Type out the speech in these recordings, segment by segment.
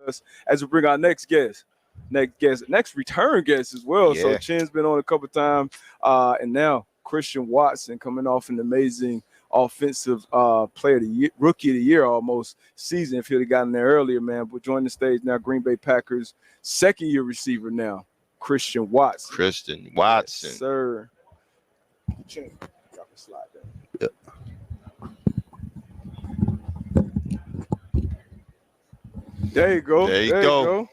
us as we bring our next return guest as well. So Yeah. Chin's been on a couple times, and now Christian Watson coming off an amazing offensive player of the year, rookie of the year almost season if he'd have gotten there earlier, man. But joining the stage now, Green Bay Packers second year receiver now, Christian Watson. Christian Watson. Yes, sir. Chin, drop a slide there. Yep. There you go. There you go.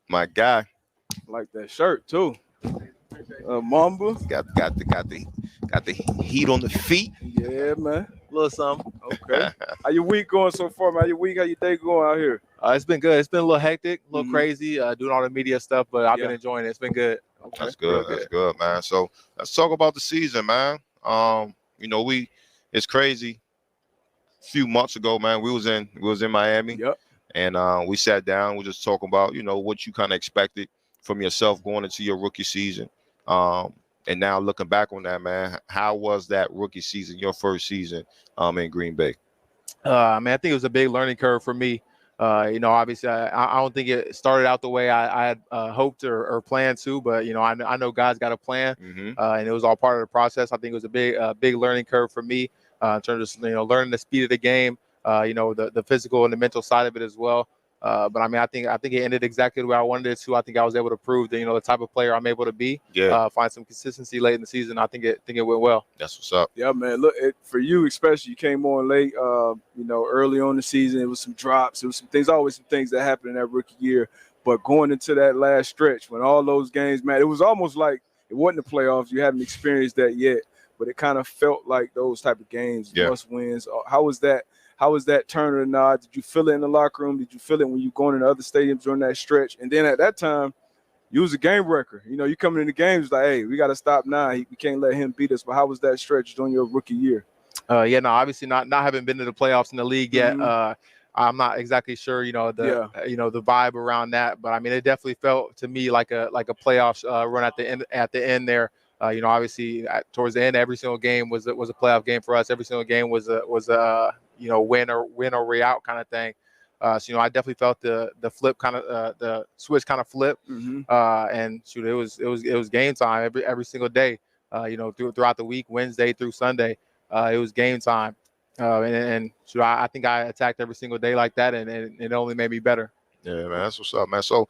My guy. I like that shirt too. Mamba. Got the heat on the feet. Yeah, man. A little something. Okay. How your week going so far, man? How your day going out here? It's been good. It's been a little hectic, a little crazy, doing all the media stuff, but I've been enjoying it. It's been good. Okay. That's good. That's good, man. So let's talk about the season, man. It's crazy. A few months ago, man, we was in Miami. Yep. And we sat down. We just talking about, what you kind of expected from yourself going into your rookie season. And now looking back on that, man, how was that rookie season, your first season in Green Bay? I think it was a big learning curve for me. Obviously, I don't think it started out the way I had hoped or planned to, but, I know God's got a plan, and it was all part of the process. I think it was a big learning curve for me in terms of, learning the speed of the game, the physical and the mental side of it as well. But I think it ended exactly the way I wanted it to. I think I was able to prove that, the type of player I'm able to be. Yeah. Find some consistency late in the season. I think it went well. That's what's up. Yeah, man. Look, for you especially, you came on late. Early on the season, it was some drops. It was some things. Always some things that happened in that rookie year. But going into that last stretch, when all those games, man, it was almost like it wasn't the playoffs. You haven't experienced that yet, but it kind of felt like those type of games, must wins. How was that? How was that turn or nod? Did you feel it in the locker room? Did you feel it when you going into other stadiums during that stretch? And then at that time, you was a game wrecker. You coming in the games like, hey, we got to stop now. We can't let him beat us. But how was that stretch during your rookie year? Obviously not having been to the playoffs in the league yet. I'm not exactly sure, the vibe around that. But it definitely felt to me like a playoffs run at the end there. Obviously towards the end, every single game was a playoff game for us. Every single game was a win or way out kind of thing. So I definitely felt the flip kind of the switch kind of flip. And shoot, it was game time every single day. Throughout the week, Wednesday through Sunday, it was game time. And shoot, I think I attacked every single day like that, and it only made me better. Yeah, man, that's what's up, man. So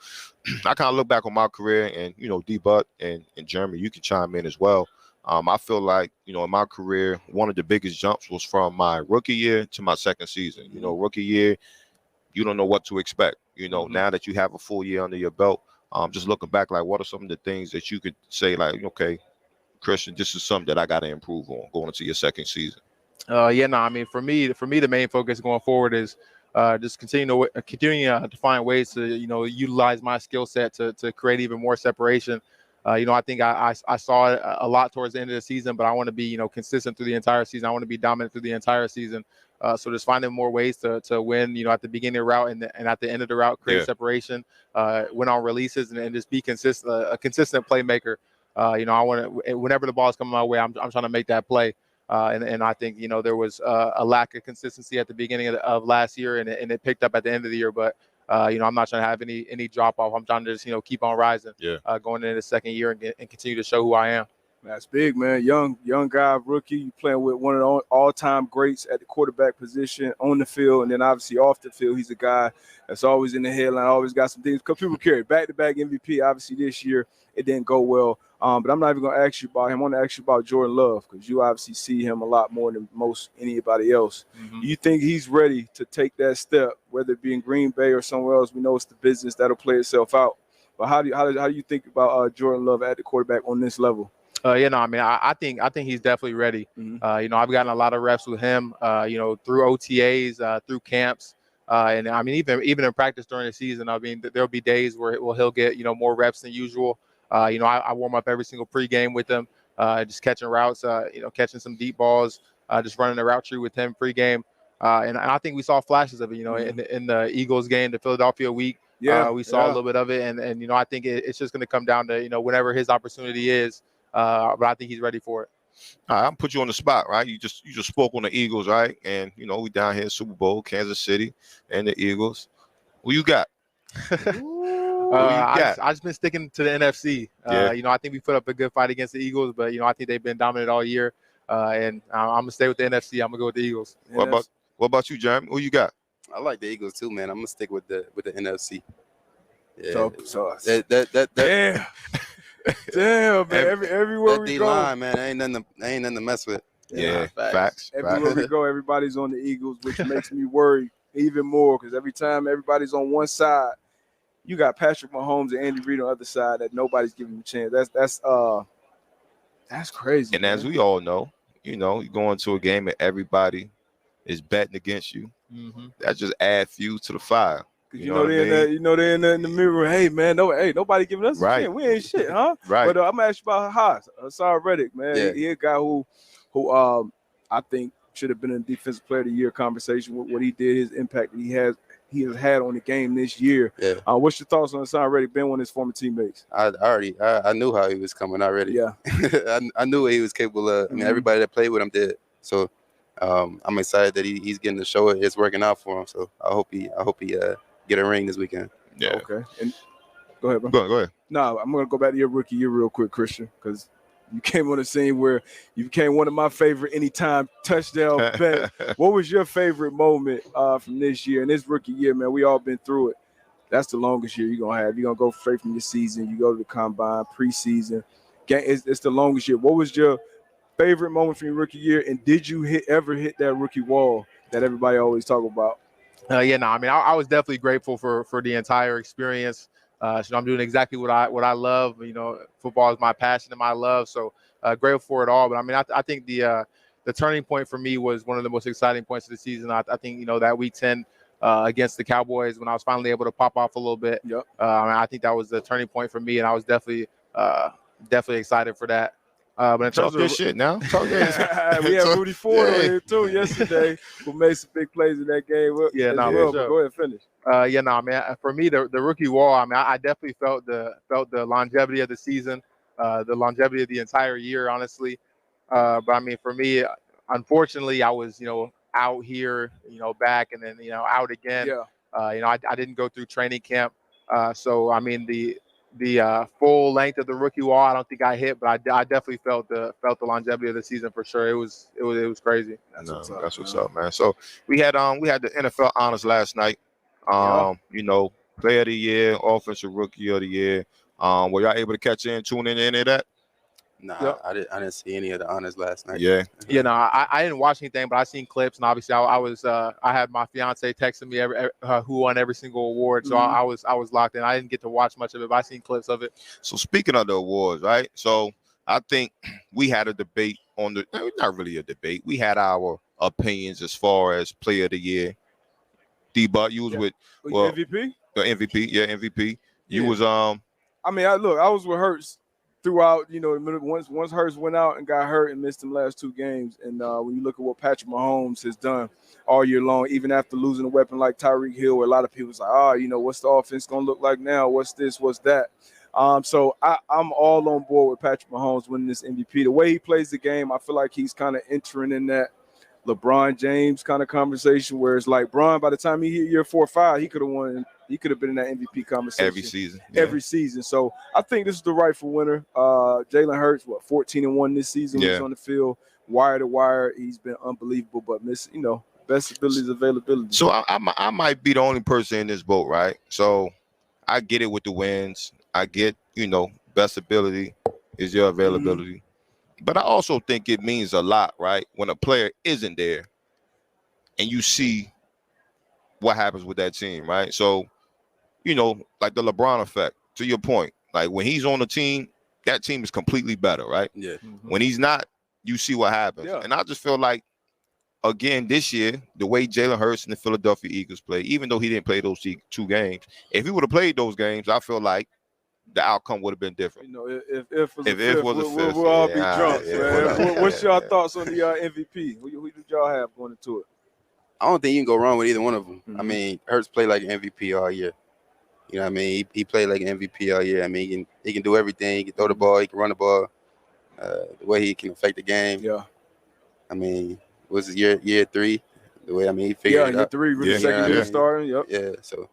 I kind of look back on my career, and D-Butt and Jeremy, you can chime in as well. I feel like, in my career, one of the biggest jumps was from my rookie year to my second season. Rookie year, you don't know what to expect. Now that you have a full year under your belt, just looking back, like, what are some of the things that you could say, like, okay, Christian, this is something that I got to improve on going into your second season? For me, the main focus going forward is just continuing to find ways to, utilize my skill set to create even more separation. I think I saw it a lot towards the end of the season, but I want to be, consistent through the entire season. I want to be dominant through the entire season. So just finding more ways to win, at the beginning of the route and at the end of the route, create separation, win on releases, and just be consistent, a consistent playmaker. I want to, whenever the ball is coming my way, I'm trying to make that play. And I think, there was a lack of consistency at the beginning of last year, and it picked up at the end of the year. But I'm not trying to have any drop off. I'm trying to just keep on rising. Going into the second year and continue to show who I am. That's big, man. Young guy, rookie. You playing with one of the all-time greats at the quarterback position on the field, and then obviously off the field, he's a guy that's always in the headline, always got some things. Because people carry back-to-back MVP. Obviously, this year it didn't go well. But I'm not even going to ask you about him. I want to ask you about Jordan Love, because you obviously see him a lot more than most anybody else. Do you think he's ready to take that step, whether it be in Green Bay or somewhere else? We know it's the business that'll play itself out. But how do you think about Jordan Love at the quarterback on this level? I think he's definitely ready. I've gotten a lot of reps with him, through OTAs, through camps. And even in practice during the season, there'll be days where he'll get, more reps than usual. I warm up every single pregame with him, just catching routes, catching some deep balls, just running the route tree with him pregame. And I think we saw flashes of it, in the Eagles game, the Philadelphia week. We saw a little bit of it. And I think it's just going to come down to, whenever his opportunity is. But I think he's ready for it. All right, I'll put you on the spot, right? You just spoke on the Eagles, right? And, we down here in Super Bowl, Kansas City, and the Eagles. Who you got? I just been sticking to the NFC. Yeah. You know, I think we put up a good fight against the Eagles, but you know, I think they've been dominant all year. And I'm gonna stay with the NFC. I'm gonna go with the Eagles. What about you, Jeremy? Who you got? I like the Eagles too, man. I'm gonna stick with the NFC. Yeah. So That damn, man. Everywhere that we D go, line, man, ain't nothing to mess with. Yeah, facts. everywhere we go, everybody's on the Eagles, which makes me worry even more because every time everybody's on one side, you got Patrick Mahomes and Andy Reid on the other side that nobody's giving him a chance. That's crazy. And man. as we all know, you know, you go into a game and everybody is betting against you. Mm-hmm. That just adds fuel to the fire. You know they're in the mirror. Hey man, nobody giving us a chance. We ain't shit, huh? Right. But I'm gonna ask you about Haas, Hassan Reddick, man. Yeah. He a guy who I think should have been in Defensive Player of the Year conversation with what he did, his impact that he has had on the game this year. Yeah. What's your thoughts on Hassan Reddick, being one of his former teammates? I knew how he was coming already. Yeah. I knew what he was capable of. I mean, everybody that played with him did. So I'm excited that he's getting to show it. It's working out for him. So I hope he get a ring this weekend. Yeah. Okay. And go ahead, bro. Go ahead. No, I'm gonna go back to your rookie year real quick, Christian, because you came on the scene where you became one of my favorite anytime touchdown bet. What was your favorite moment from this year and this rookie year, man? We all been through it. That's the longest year you're gonna have. You're gonna go straight from your season. You go to the combine, preseason. It's the longest year. What was your favorite moment from your rookie year, and did you ever hit that rookie wall that everybody always talk about? I mean, I was definitely grateful for the entire experience. So I'm doing exactly what I love. You know, football is my passion and my love. So grateful for it all. But I mean, I think the turning point for me was one of the most exciting points of the season. I think, you know, that week 10 against the Cowboys when I was finally able to pop off a little bit. Yep. I think that was the turning point for me, and I was definitely excited for that. But in terms of shit now. We had Rudy Ford on here too yesterday, who made some big plays in that game. But go ahead, finish. Man. For me, the rookie wall. I mean, I definitely felt the longevity of the season, the longevity of the entire year, honestly. But I mean, for me, unfortunately, I was, you know, out here, you know, back, and then, you know, out again. Yeah. You know, I didn't go through training camp, so I mean the full length of the rookie wall, I don't think I hit, but I definitely felt the longevity of the season for sure. It was crazy. That's what's up, man. So we had the NFL honors last night. You know, Player of the Year, Offensive Rookie of the Year. Were y'all able to tune in any of that? Nah, I didn't see any of the honors last night. Yeah. I didn't watch anything, but I seen clips, and obviously I had my fiance texting me who won every single award, so I was locked in. I didn't get to watch much of it, but I seen clips of it. So speaking of the awards, right? So I think we had a debate not really a debate. We had our opinions as far as Player of the Year. D-Butt, you was with MVP? MVP, yeah, MVP. You was I mean, I was with Hurts throughout, you know, once Hurts went out and got hurt and missed them last two games. And when you look at what Patrick Mahomes has done all year long, even after losing a weapon like Tyreek Hill, where a lot of people was like, you know, what's the offense going to look like now? What's this? What's that? So I'm all on board with Patrick Mahomes winning this MVP. The way he plays the game, I feel like he's kind of entering in that LeBron James kind of conversation where it's like, Bron, by the time he hit year 4 or 5, he could have won. He could have been in that MVP conversation every season. So I think this is the rightful winner. Jalen Hurts, 14-1 this season. He's on the field, wire to wire. He's been unbelievable, but best ability is availability. So I might be the only person in this boat, right? So I get it with the wins. I get, you know, best ability is your availability. But I also think it means a lot, right? When a player isn't there and you see what happens with that team, right? So, you know, like the LeBron effect, to your point. Like when he's on the team, that team is completely better, right? Yeah. When he's not, you see what happens. Yeah. And I just feel like, again, this year, the way Jalen Hurts and the Philadelphia Eagles play, even though he didn't play those 2 games, if he would have played those games, I feel like the outcome would have been different. You know, if was a fifth, fifth, we'll all be drunk, yeah. man. What's your thoughts on the MVP? Who did y'all have going into it? I don't think you can go wrong with either one of them. I mean, Hurts played like an MVP all year. You know what I mean? He played like an MVP all year. I mean, he can do everything. He can throw the ball. He can run the ball. The way he can affect the game. Yeah. I mean, was it year 3? The way, I mean, he figured it out. Year 3, really second year starting. Yep. Yeah, so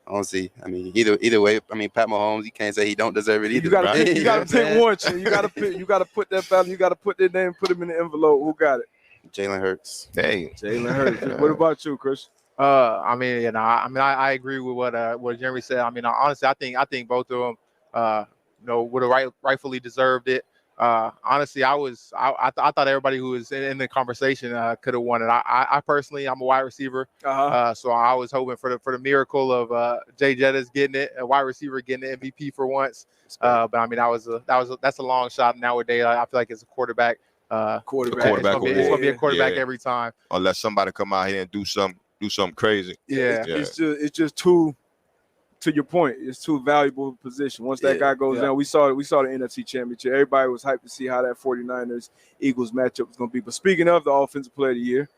I don't see. I mean, either way. I mean, Pat Mahomes, you can't say he don't deserve it either. You gotta right? pick, you gotta pick one. Chin. You gotta put that battle. You gotta put their name, put him in the envelope. Who got it? Jalen Hurts. Hey, Jalen Hurts. What about you, Chris? I mean, I agree with what Jeremy said. I mean, honestly, I think both of them, would have rightfully deserved it. Honestly, I thought everybody who was in the conversation could have won it. I personally, I'm a wide receiver, so I was hoping for the miracle of Jay Jettis getting it, a wide receiver getting the MVP for once. But I mean, that's a long shot nowadays. I feel like it's a quarterback. It's gonna be a quarterback every time, unless somebody come out here and do something crazy. It's just too. To your point, it's too valuable a position. Once that guy goes down, we saw the NFC Championship. Everybody was hyped to see how that 49ers Eagles matchup was going to be. But speaking of the Offensive Player of the Year,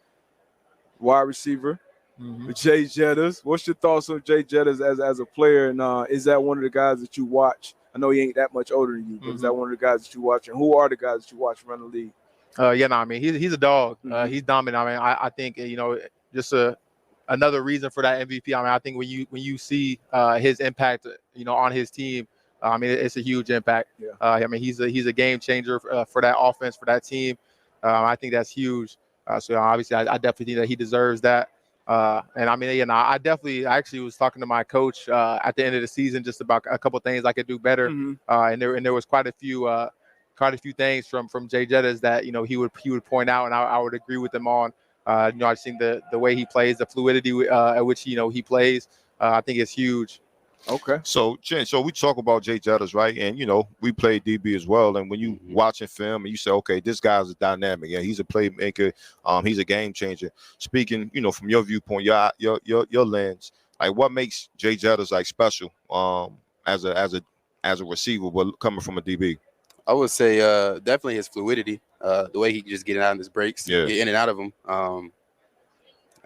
wide receiver, Jay Jettis. What's your thoughts on Jay Jettis as a player? And is that one of the guys that you watch? I know he ain't that much older than you, but is that one of the guys that you watch? And who are the guys that you watch run the league? I mean, he's a dog. He's dominant. I mean, I think just another reason for that MVP. I mean, I think when you see his impact, on his team, I mean, it's a huge impact. I mean, he's a game changer for that offense, for that team. I think that's huge. So obviously, I definitely think that he deserves that. And I mean, I actually was talking to my coach at the end of the season just about a couple things I could do better. And there was quite a few things from Jay Jettis that he would point out, and I would agree with him on. I've seen the way he plays, the fluidity at which he plays. I think it's huge. Okay. So we talk about Jay Jettis, right? And we play DB as well. And when you watching film and you say, okay, this guy's a dynamic, he's a playmaker, he's a game changer. Speaking, from your viewpoint, your lens, like what makes Jay Jettis like special as a receiver, but coming from a DB? I would say definitely his fluidity, the way he can just get out of his breaks, get in and out of them. I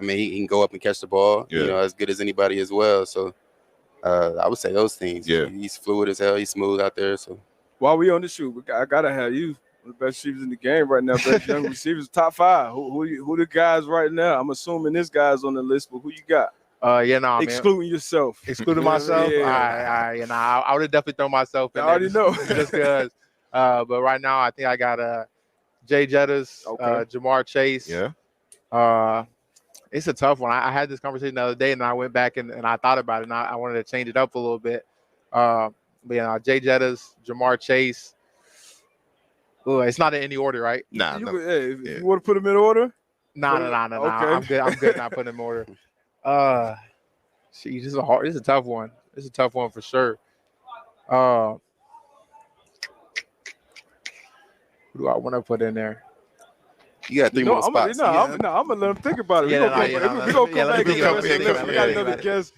mean, he can go up and catch the ball, as good as anybody as well. So I would say those things. He's fluid as hell. He's smooth out there. So while we on the shoot, I gotta have you one of the best receivers in the game right now. Best young receivers, top 5. Who the guys right now? I'm assuming this guy's on the list, but who you got? Excluding yourself. Excluding myself? I would have definitely thrown myself in there. I already know. Just because. But right now, I think I got Jay Jettis, Jamar Chase. It's a tough one. I had this conversation the other day, and I went back and I thought about it, and I wanted to change it up a little bit. But Jay Jettis, Jamar Chase. Ooh, it's not in any order, right? Nah. You want to put them in order? No. Okay. I'm good not putting them in order. This is a tough one. It's a tough one for sure. Who do I want to put in there? You got 3 more spots. I'm gonna let him think about it. We're gonna come back. We got another guest.